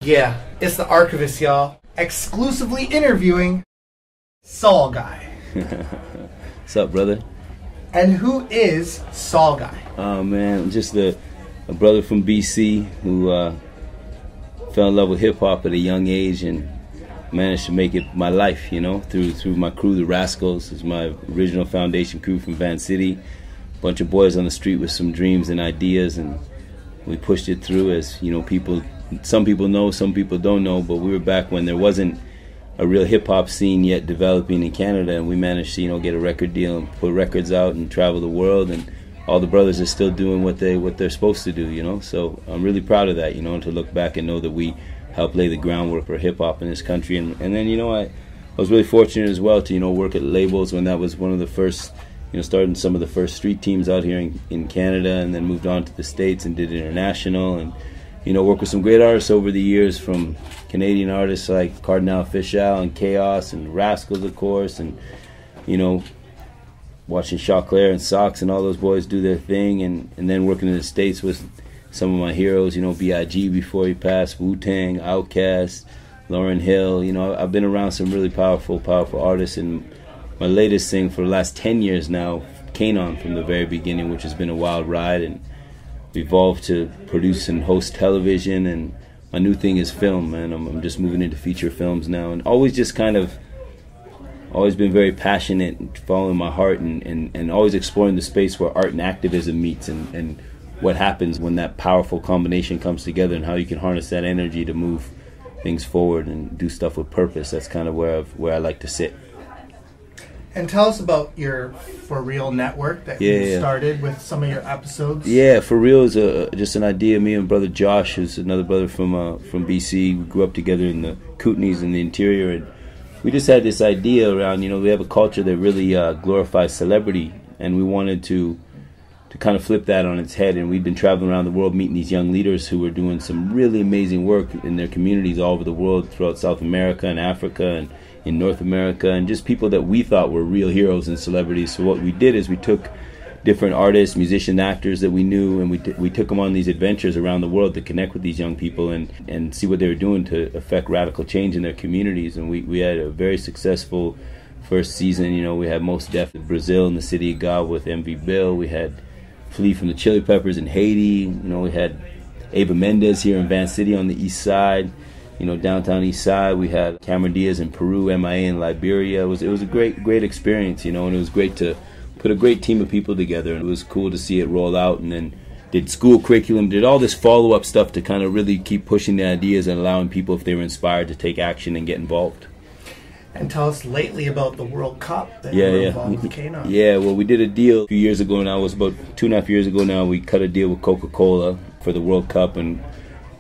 Yeah, it's the Archivest, y'all. Exclusively interviewing Saul Guy. What's up, brother? And who is Saul Guy? Oh man, just a brother from BC who fell in love with hip hop at a young age and managed to make it my life, you know, through my crew, the Rascals. It's my original foundation crew from Van City. Bunch of boys on the street with some dreams and ideas, and we pushed it through. As you know, some people know, some people don't know, but we were back when there wasn't a real hip-hop scene yet developing in Canada, and we managed to, you know, get a record deal and put records out and travel the world, and all the brothers are still doing what they're supposed to do, you know. So I'm really proud of that, you know, and to look back and know that we helped lay the groundwork for hip-hop in this country. And then, you know, I was really fortunate as well to, you know, work at labels when that was one of the first, you know, starting some of the first street teams out here in Canada, and then moved on to the States and did international, and, you know, worked with some great artists over the years, from Canadian artists like Cardinal Fischel and Chaos and Rascals, of course, and, you know, watching Chauclair and Sox and all those boys do their thing, and then working in the States with some of my heroes, you know, M.i.a before he passed, Wu-Tang, Outkast, Lauryn Hill. You know, I've been around some really powerful artists, and my latest thing for the last 10 years now, Kanon from the very beginning, which has been a wild ride, and evolved to produce and host television, and my new thing is film, man. I'm just moving into feature films now, and always been very passionate and following my heart, and always exploring the space where art and activism meets, and what happens when that powerful combination comes together, and how you can harness that energy to move things forward and do stuff with purpose. That's kind of where I like to sit. And tell us about your For Real network that you started with some of your episodes. Yeah, For Real is just an idea. Me and brother Josh, who's another brother from BC, we grew up together in the Kootenays in the interior, and we just had this idea around, you know, we have a culture that really glorifies celebrity, and we wanted to kind of flip that on its head. And we've been traveling around the world meeting these young leaders who are doing some really amazing work in their communities all over the world, throughout South America and Africa and in North America, and just people that we thought were real heroes and celebrities. So what we did is we took different artists, musicians, actors that we knew, and we took them on these adventures around the world to connect with these young people and see what they were doing to affect radical change in their communities. And we had a very successful first season. You know, we had Mos Def in Brazil in the city of God with MV Bill. We had Flea from the Chili Peppers in Haiti. You know, we had Ava Mendez here in Van City on the east side. You know, downtown east side, we had Cameron Diaz in Peru, M.i.a in Liberia. It was a great experience, you know, and it was great to put a great team of people together. And it was cool to see it roll out, and then did school curriculum, did all this follow-up stuff to kind of really keep pushing the ideas and allowing people, if they were inspired, to take action and get involved. And tell us lately about the World Cup that you were involved with Kanon. Yeah, well, we did a deal a few years ago now. It was about 2.5 years ago now. We cut a deal with Coca-Cola for the World Cup, and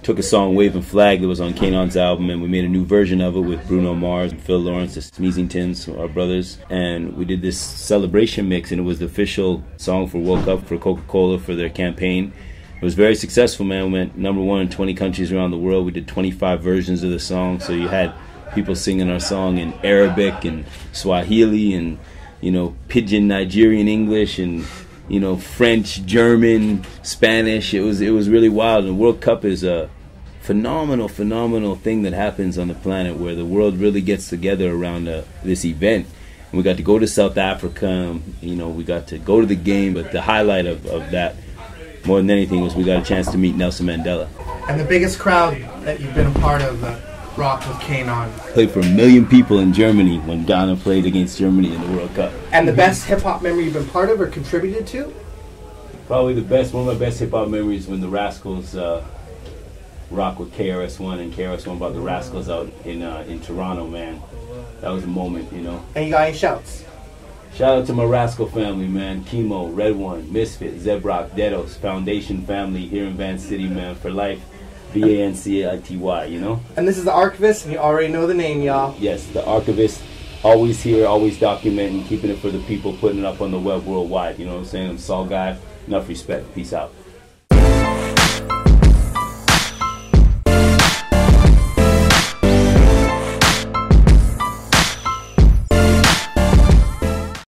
took a song, Waving Flag, that was on Kanon's album, and we made a new version of it with Bruno Mars and Phil Lawrence, the Smeezingtons, our brothers, and we did this celebration mix, and it was the official song for World Cup for Coca-Cola for their campaign. It was very successful, man. We went #1 in 20 countries around the world. We did 25 versions of the song, so you had people singing our song in Arabic and Swahili and, you know, Pidgin Nigerian English and, you know, French, German, Spanish. It was really wild. And the World Cup is a phenomenal thing that happens on the planet, where the world really gets together around this event. And we got to go to South Africa. You know, we got to go to the game. But the highlight of that, more than anything, was we got a chance to meet Nelson Mandela. And the biggest crowd that you've been a part of rocked with Kanon. Played for 1 million people in Germany when Ghana played against Germany in the World Cup. And the best hip-hop memory you've been part of or contributed to? Probably one of my best hip-hop memories when the Rascals rock with KRS-One, and KRS-One brought the Rascals out in Toronto, man. That was a moment, you know. And you got any shouts? Shout out to my Rascal family, man. Chemo, Red One, Misfit, Zebrock, Dedos, Foundation family here in Van City, man, for life. V-A-N-C-I-T-Y, you know? And this is the Archivest, and you already know the name, y'all. Yes, the Archivest. Always here, always documenting, keeping it for the people, putting it up on the web worldwide. You know what I'm saying? I'm Saul Guy. Enough respect. Peace out.